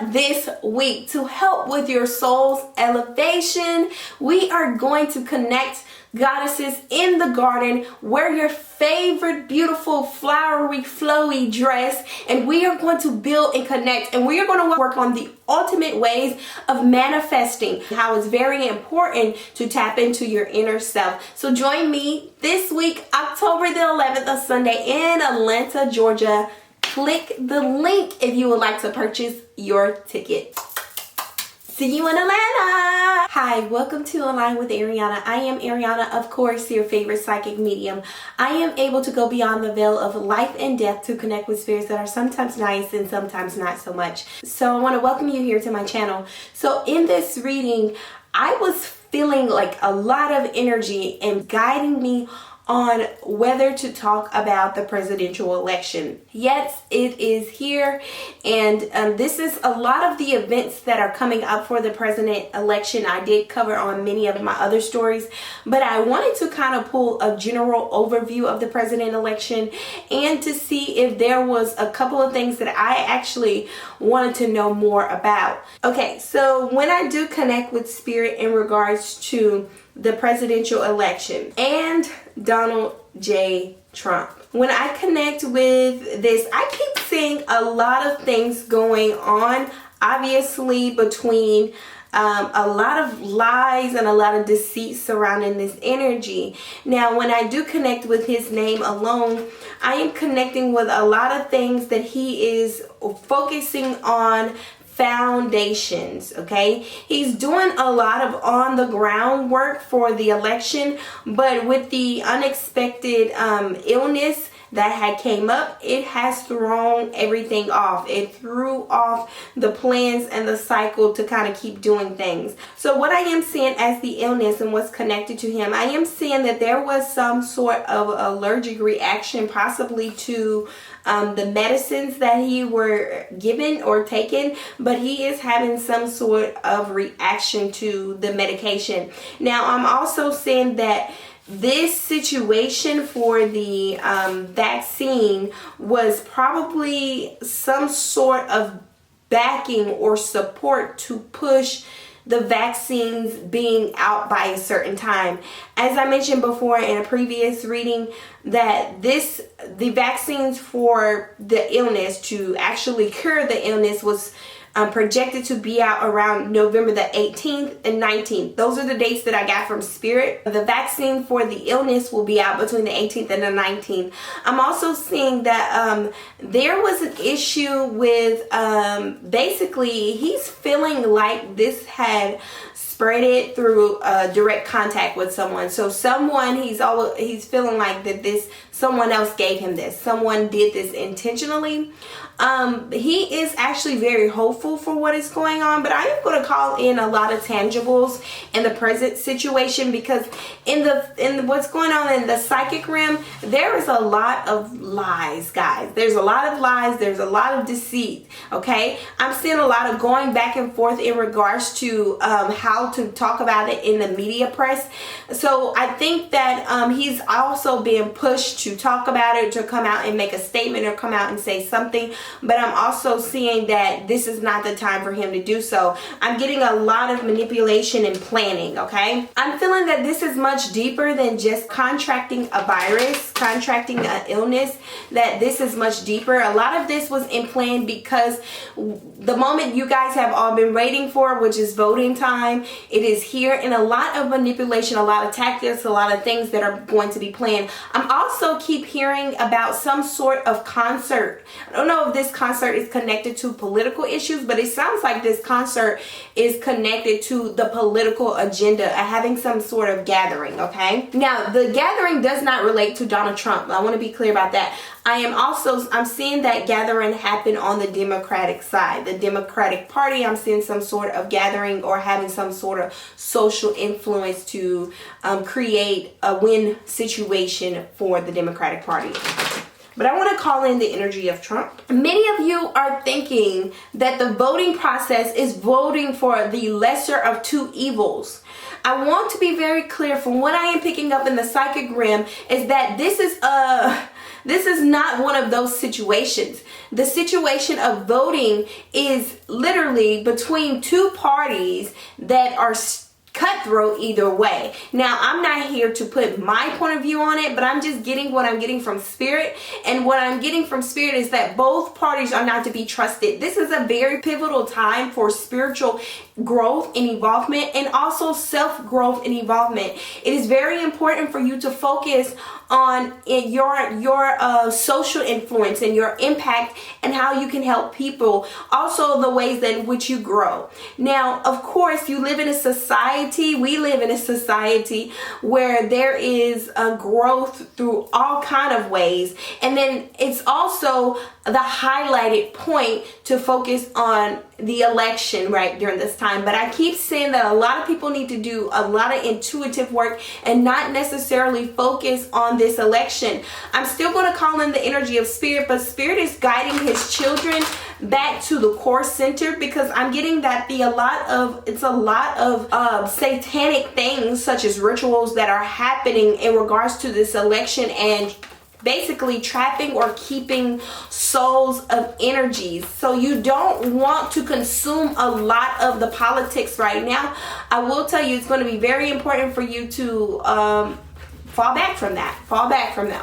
this week to help with your soul's elevation. We are going to connect goddesses in the garden. Wear your favorite beautiful flowery flowy dress, and we are going to build and connect, and we are going to work on the ultimate ways of manifesting, how it's very important to tap into your inner self. So join me this week, October the 11th, a Sunday, in Atlanta, Georgia. Click the link if you would like to purchase your ticket. See you in Atlanta. Hi, welcome to Align with Ariana. I am Ariana, of course, your favorite psychic medium. I am able to go beyond the veil of life and death to connect with spirits that are sometimes nice and sometimes not so much. So I want to welcome you here to my channel. So in this reading, I was feeling like a lot of energy and guiding me on whether to talk about the presidential election. Yes, it is here, and this is a lot of the events that are coming up for the president election. I did cover on many of my other stories, but I wanted to kind of pull a general overview of the president election and to see if there was a couple of things that I actually wanted to know more about. Okay, so when I do connect with spirit in regards to the presidential election and Donald J. Trump, when I connect with this, I keep seeing a lot of things going on, obviously between a lot of lies and a lot of deceit surrounding this energy. Now, when I do connect with his name alone, I am connecting with a lot of things that he is focusing on. Foundations, okay? He's doing a lot of on the ground work for the election, but with the unexpected illness that had came up, it has thrown everything off. It threw off the plans and the cycle to kind of keep doing things. So what I am seeing as the illness and what's connected to him, I am seeing that there was some sort of allergic reaction, possibly to the medicines that he were given or taken, but he is having some sort of reaction to the medication. Now, I'm also seeing that this situation for the vaccine was probably some sort of backing or support to push the vaccines being out by a certain time. As I mentioned before in a previous reading, that the vaccines for the illness, to actually cure the illness, was projected to be out around November the 18th and 19th. Those are the dates that I got from Spirit. The vaccine for the illness will be out between the 18th and the 19th. I'm also seeing that there was an issue with basically he's feeling like this had spread it through direct contact with someone. So someone, he's feeling like that someone else gave him this. Someone did this intentionally. He is actually very hopeful for what is going on, but I am going to call in a lot of tangibles in the present situation, because in what's going on in the psychic realm, there is a lot of lies, guys. There's a lot of lies. There's a lot of deceit. Okay, I'm seeing a lot of going back and forth in regards to how to talk about it in the media press. So I think that he's also being pushed to talk about it, to come out and make a statement or come out and say something. But I'm also seeing that this is not the time for him to do so. I'm getting a lot of manipulation and planning, okay? I'm feeling that this is much deeper than just contracting a virus, contracting an illness, that this is much deeper. A lot of this was in plan because the moment you guys have all been waiting for, which is voting time, it is here, and a lot of manipulation, a lot of tactics, a lot of things that are going to be planned. I'm also keep hearing about some sort of concert. I don't know if this concert is connected to political issues, but it sounds like this concert is connected to the political agenda, having some sort of gathering, okay? Now, the gathering does not relate to Donald Trump. I want to be clear about that. I'm seeing that gathering happen on the Democratic side. The Democratic Party, I'm seeing some sort of gathering or having some sort of social influence to create a win situation for the Democratic Party. But I want to call in the energy of Trump. Many of you are thinking that the voting process is voting for the lesser of two evils. I want to be very clear, from what I am picking up in the psychic realm, is that this is This is not one of those situations. The situation of voting is literally between two parties that are cutthroat either way. Now, I'm not here to put my point of view on it, but I'm just getting what I'm getting from Spirit. And what I'm getting from Spirit is that both parties are not to be trusted. This is a very pivotal time for spiritual growth and evolvement, and also self-growth and evolvement. It is very important for you to focus on your social influence and your impact and how you can help people, also the ways in which you grow. Now, of course, you live in a society, we live in a society where there is a growth through all kind of ways, and then it's also the highlighted point to focus on the election right during this time. But I keep saying that a lot of people need to do a lot of intuitive work and not necessarily focus on this election. I'm still going to call in the energy of Spirit, but Spirit is guiding his children back to the core center, because I'm getting that it's a lot of satanic things such as rituals that are happening in regards to this election, and basically trapping or keeping souls of energies. So you don't want to consume a lot of the politics right now. I will tell you, it's going to be very important for you to fall back from that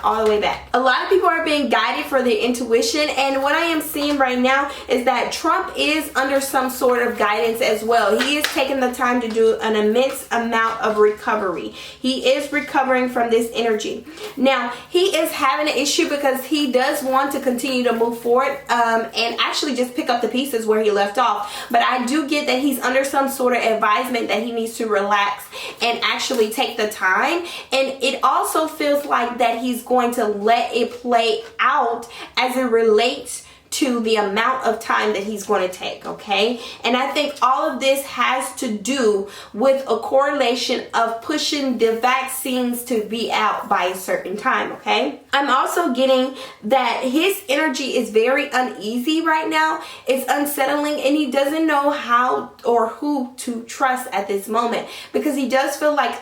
all the way back. A lot of people are being guided for their intuition, and what I am seeing right now is that Trump is under some sort of guidance as well. He is taking the time to do an immense amount of recovery. He is recovering from this energy. Now, he is having an issue because he does want to continue to move forward and actually just pick up the pieces where he left off. But I do get that he's under some sort of advisement that he needs to relax and actually take the time, and it also feels like that he's going to let it play out as it relates to the amount of time that he's going to take, okay? And I think all of this has to do with a correlation of pushing the vaccines to be out by a certain time, okay? I'm also getting that his energy is very uneasy right now. It's unsettling, and he doesn't know how or who to trust at this moment, because he does feel like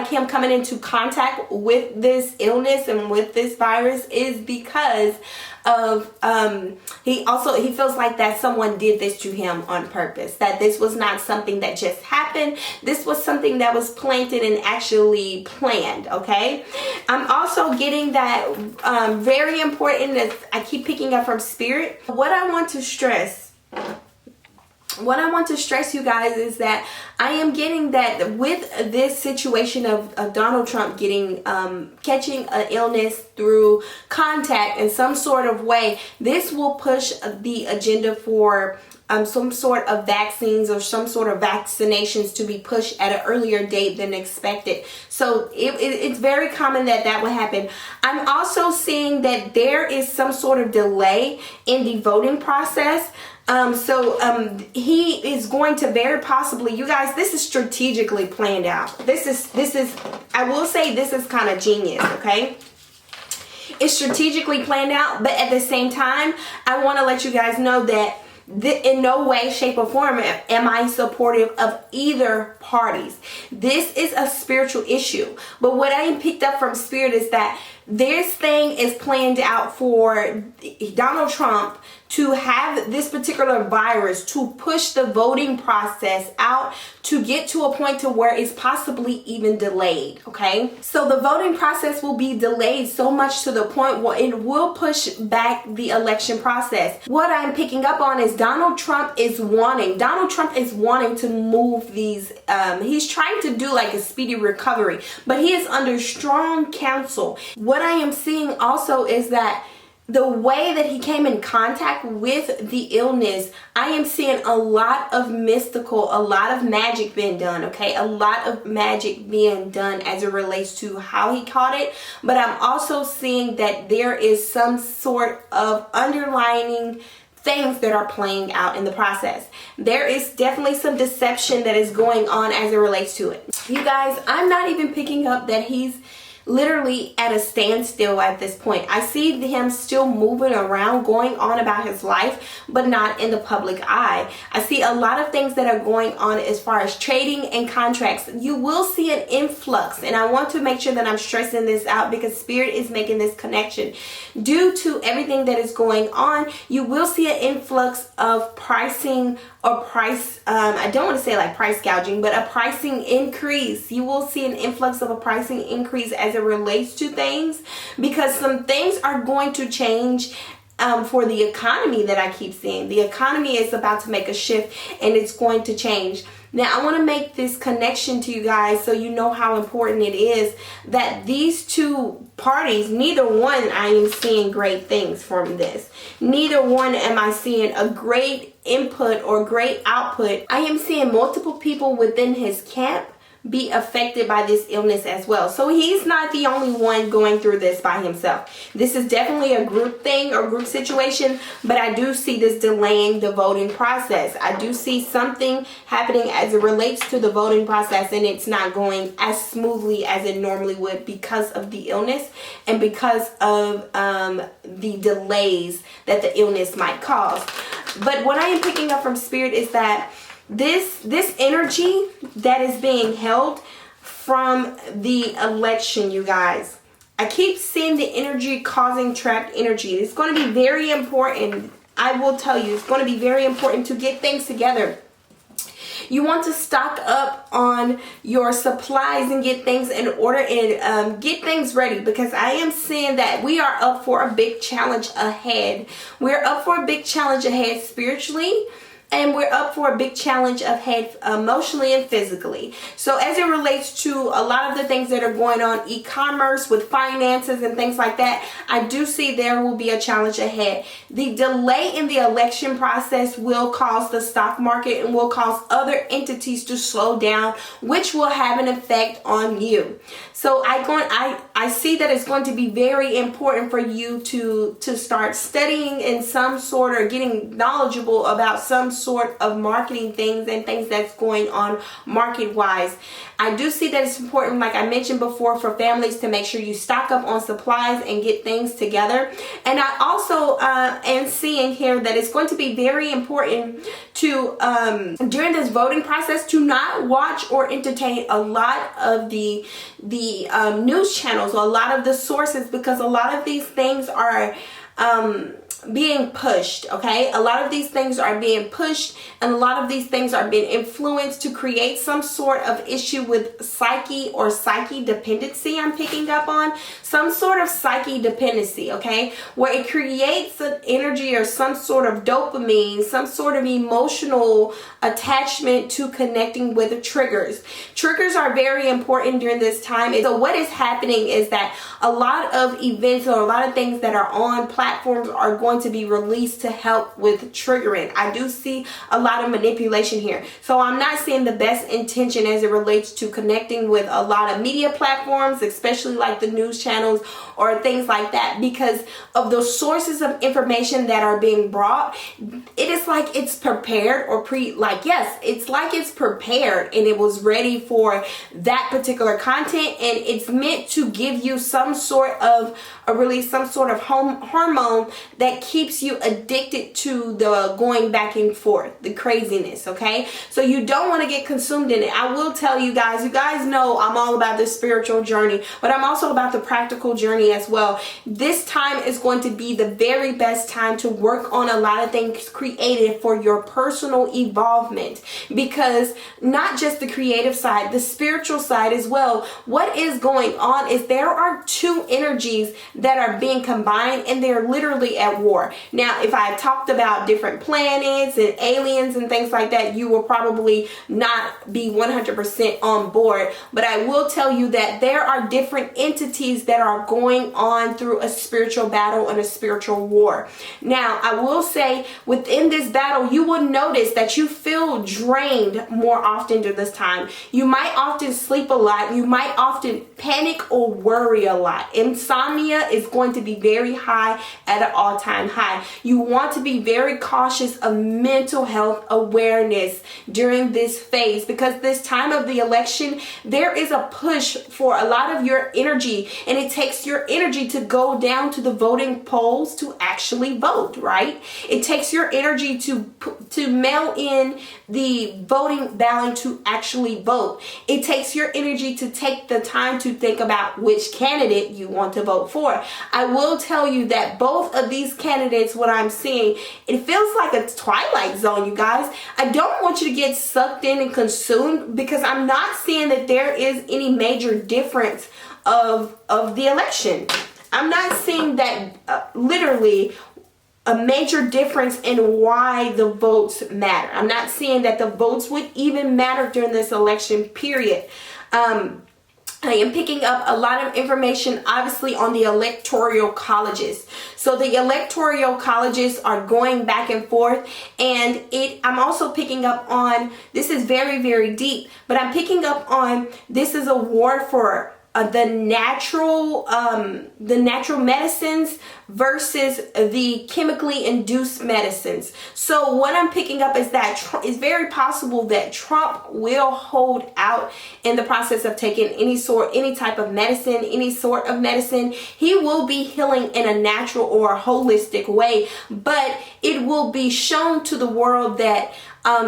him coming into contact with this illness and with this virus is because of he feels like that someone did this to him on purpose, that this was not something that just happened. This was something that was planted and actually planned, okay? I'm also getting that very important, that I keep picking up from Spirit. What I want to stress, you guys, is that I am getting that with this situation of Donald Trump catching an illness through contact in some sort of way, this will push the agenda for some sort of vaccines or some sort of vaccinations to be pushed at an earlier date than expected. So it's very common that would happen. I'm also seeing that there is some sort of delay in the voting process. He is going to very possibly, you guys, this is strategically planned out. This is, I will say, this is kind of genius, okay? It's strategically planned out, but at the same time, I want to let you guys know that in no way, shape, or form am I supportive of either parties. This is a spiritual issue. But what I picked up from Spirit is that this thing is planned out for Donald Trump to have this particular virus to push the voting process out to get to a point to where it's possibly even delayed, okay? So the voting process will be delayed so much to the point where it will push back the election process. What I'm picking up on is Donald Trump is wanting to move these, he's trying to do like a speedy recovery, but he is under strong counsel. What I am seeing also is that the way that he came in contact with the illness, I am seeing a lot of a lot of magic being done, okay? A lot of magic being done as it relates to how he caught it. But I'm also seeing that there is some sort of underlining things that are playing out in the process. There is definitely some deception that is going on as it relates to it. You guys, I'm not even picking up that he's literally at a standstill at this point. I see him still moving around, going on about his life, but not in the public eye. I see a lot of things that are going on as far as trading and contracts. You will see an influx, and I want to make sure that I'm stressing this out because Spirit is making this connection. Due to everything that is going on, you will see an influx of pricing or I don't want to say like price gouging, but a pricing increase. You will see an influx of a pricing increase as it relates to things, because some things are going to change for the economy that I keep seeing. The economy is about to make a shift and it's going to change. Now, I want to make this connection to you guys so you know how important it is that these two parties, neither one I am seeing great things from this. Neither one am I seeing a great input or great output. I am seeing multiple people within his camp be affected by this illness as well. So he's not the only one going through this by himself. This is definitely a group thing or group situation, but I do see this delaying the voting process. I do see something happening as it relates to the voting process, and it's not going as smoothly as it normally would because of the illness and because of the delays that the illness might cause. But what I am picking up from Spirit is that this energy that is being held from the election, you guys, I keep seeing the energy causing trapped energy. It's going to be very important. I will tell you, it's going to be very important to get things together. You want to stock up on your supplies and get things in order and get things ready, because I am seeing that we are up for a big challenge ahead. We're up for a big challenge ahead spiritually, and we're up for a big challenge ahead emotionally and physically. So as it relates to a lot of the things that are going on, e-commerce with finances and things like that, I do see there will be a challenge ahead. The delay in the election process will cause the stock market and will cause other entities to slow down, which will have an effect on you. So I see that it's going to be very important for you to start studying in some sort, or getting knowledgeable about some sort of marketing things and things that's going on market wise. I do see that it's important, like I mentioned before, for families to make sure you stock up on supplies and get things together. And I also am seeing here that it's going to be very important to during this voting process to not watch or entertain a lot of the news channels or a lot of the sources, because a lot of these things are being pushed. Okay, a lot of these things are being pushed, and a lot of these things are being influenced to create some sort of issue with psyche or psyche dependency. I'm picking up on some sort of psyche dependency, okay, where it creates an energy or some sort of dopamine, some sort of emotional attachment to connecting with triggers. Triggers are very important during this time. So what is happening is that a lot of events or a lot of things that are on platforms are going to be released to help with triggering. I do see a lot of manipulation here. So I'm not seeing the best intention as it relates to connecting with a lot of media platforms, especially like the news channels or things like that, because of the sources of information that are being brought. It is like it's prepared or it's like it's prepared and it was ready for that particular content, and it's meant to give you some sort of some sort of hormone that keeps you addicted to the going back and forth, the craziness, okay? So you don't want to get consumed in it. I will tell you guys know I'm all about the spiritual journey, but I'm also about the practical journey as well. This time is going to be the very best time to work on a lot of things creative for your personal evolvement, because not just the creative side, the spiritual side as well. What is going on is there are two energies that are being combined, and they're literally at war. Now, if I talked about different planets and aliens and things like that, you will probably not be 100% on board, but I will tell you that there are different entities that are going on through a spiritual battle and a spiritual war. Now, I will say within this battle, you will notice that you feel drained more often during this time. You might often sleep a lot. You might often panic or worry a lot. Insomnia is going to be very high at an all-time all-time high. You want to be very cautious of mental health awareness during this phase, because this time of the election, there is a push for a lot of your energy, and it takes your energy to go down to the voting polls to actually vote, right? It takes your energy to mail in the voting ballot to actually vote. It takes your energy to take the time to think about which candidate you want to vote for. I will tell you that both of these candidates, what I'm seeing, it feels like a twilight zone, you guys. I don't want you to get sucked in and consumed, because I'm not seeing that there is any major difference of the election. I'm not seeing that literally a major difference in why the votes matter. I'm not seeing that the votes would even matter during this election period. I am picking up a lot of information, obviously, on the electoral colleges. So the electoral colleges are going back and forth, and I'm also picking up on, this is very, very deep, but I'm picking up on, this is a war for the natural medicines versus the chemically induced medicines. So what I'm picking up is that it's very possible that Trump will hold out in the process of taking any type of medicine, any sort of medicine. He will be healing in a natural or a holistic way, but it will be shown to the world that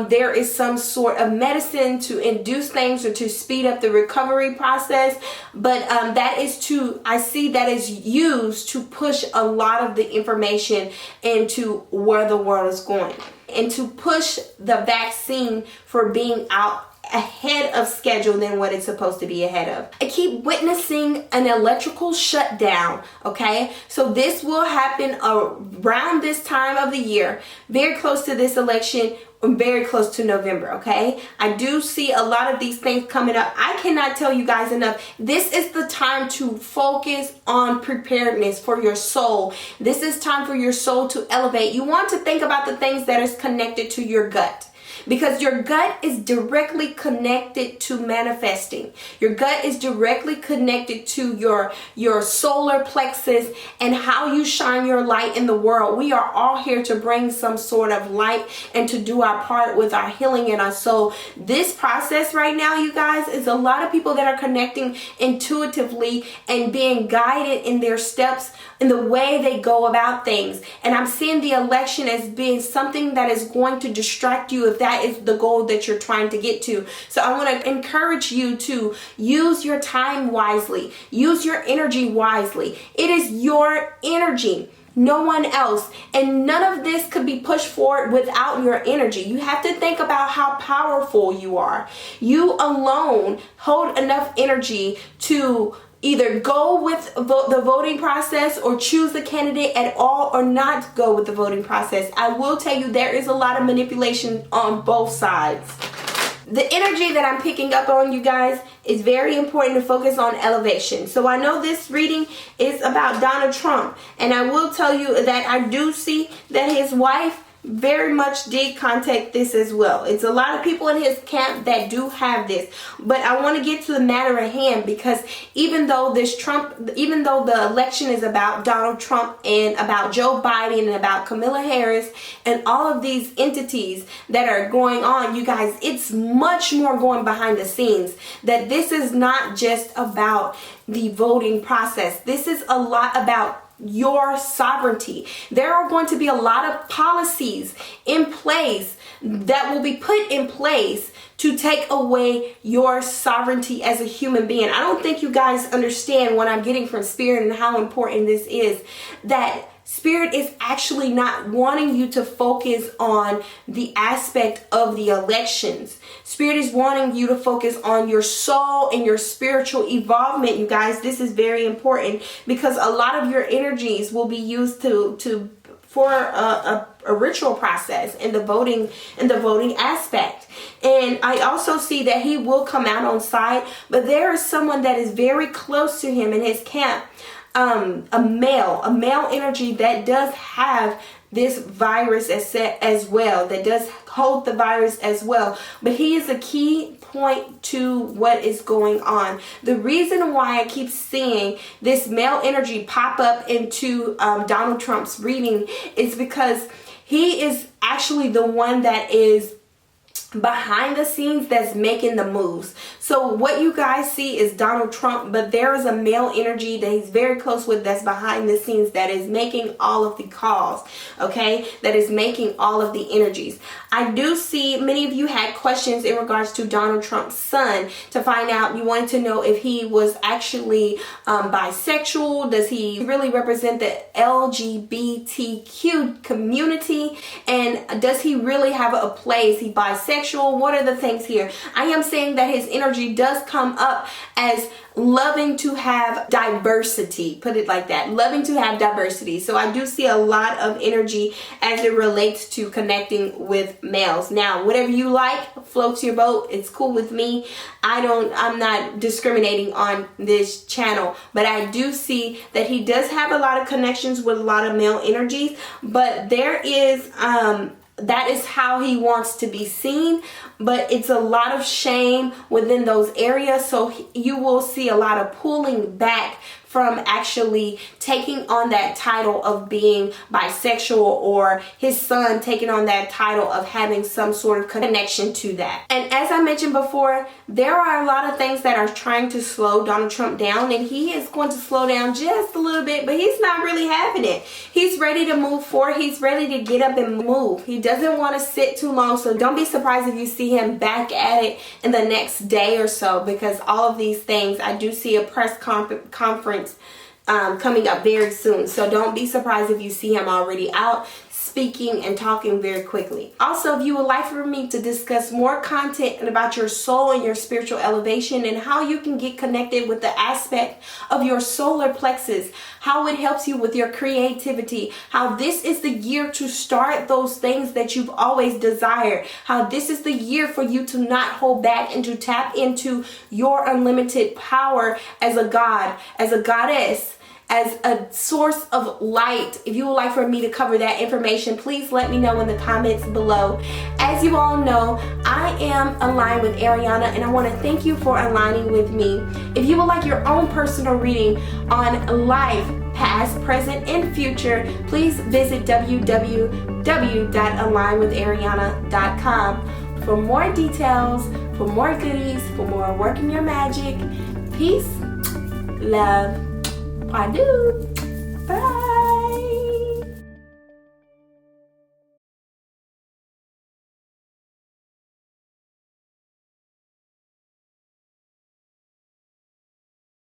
there is some sort of medicine to induce things or to speed up the recovery process. But I see that is used to push a lot of the information into where the world is going, and to push the vaccine for being out ahead of schedule than what it's supposed to be ahead of. I keep witnessing an electrical shutdown, okay? So this will happen around this time of the year, very close to this election, very close to November, okay? I do see a lot of these things coming up. I cannot tell you guys enough. This is the time to focus on preparedness for your soul. This is time for your soul to elevate. You want to think about the things that is connected to your gut, because your gut is directly connected to manifesting. Your gut is directly connected to your solar plexus and how you shine your light in the world. We are all here to bring some sort of light and to do our part with our healing and our soul. This process right now, you guys, is a lot of people that are connecting intuitively and being guided in their steps, in the way they go about things. And I'm seeing the election as being something that is going to distract you if that is the goal that you're trying to get to. So I want to encourage you to use your time wisely. Use your energy wisely. It is your energy, no one else. And none of this could be pushed forward without your energy. You have to think about how powerful you are. You alone hold enough energy to either go with the voting process or choose the candidate at all, or not go with the voting process. I will tell you, there is a lot of manipulation on both sides. The energy that I'm picking up on, you guys, is very important to focus on elevation. So I know this reading is about Donald Trump, and I will tell you that I do see that his wife very much did contact this as well. It's a lot of people in his camp that do have this, but I want to get to the matter at hand, because even though the election is about Donald Trump and about Joe Biden and about Kamala Harris and all of these entities that are going on, you guys, it's much more going behind the scenes. That this is not just about the voting process. This is a lot about your sovereignty. There are going to be a lot of policies in place that will be put in place to take away your sovereignty as a human being. I don't think you guys understand what I'm getting from Spirit and how important this is. That Spirit is actually not wanting you to focus on the aspect of the elections. Spirit is wanting you to focus on your soul and your spiritual evolvement, you guys. This is very important, because a lot of your energies will be used for a ritual process in the voting aspect. And I also see that he will come out on side, but there is someone that is very close to him in his camp. A male energy that does have this virus as well, that does hold the virus as well. But he is a key point to what is going on. The reason why I keep seeing this male energy pop up into Donald Trump's reading is because he is actually the one that is behind the scenes that's making the moves. So what you guys see is Donald Trump, but there is a male energy that he's very close with that's behind the scenes that is making all of the calls, okay? That is making all of the energies. I do see many of you had questions in regards to Donald Trump's son to find out. You wanted to know if he was actually bisexual. Does he really represent the LGBTQ community? And does he really have a place? Is he bisexual? What are the things here? I am saying that his energy does come up as loving to have diversity, put it like that, loving to have diversity. So I do see a lot of energy as it relates to connecting with males. Now, whatever you like floats your boat. It's cool with me. I'm not discriminating on this channel, but I do see that he does have a lot of connections with a lot of male energies, but there is that is how he wants to be seen, but it's a lot of shame within those areas. So you will see a lot of pulling back from actually taking on that title of being bisexual, or his son taking on that title of having some sort of connection to that. And as I mentioned before, there are a lot of things that are trying to slow Donald Trump down, and he is going to slow down just a little bit, but he's not really having it. He's ready to move forward. He's ready to get up and move. He doesn't want to sit too long, so don't be surprised if you see him back at it in the next day or so, because all of these things, I do see a press conference coming up very soon. So don't be surprised if you see him already out speaking and talking very quickly. Also, if you would like for me to discuss more content about your soul and your spiritual elevation and how you can get connected with the aspect of your solar plexus, how it helps you with your creativity, how this is the year to start those things that you've always desired, how this is the year for you to not hold back and to tap into your unlimited power as a god, as a goddess, as a source of light. If you would like for me to cover that information, please let me know in the comments below. As you all know, I am aligned with Ariana, and I want to thank you for aligning with me. If you would like your own personal reading on life, past, present, and future, please visit www.alignwithariana.com for more details, for more goodies, for more working your magic. Peace, love, I do.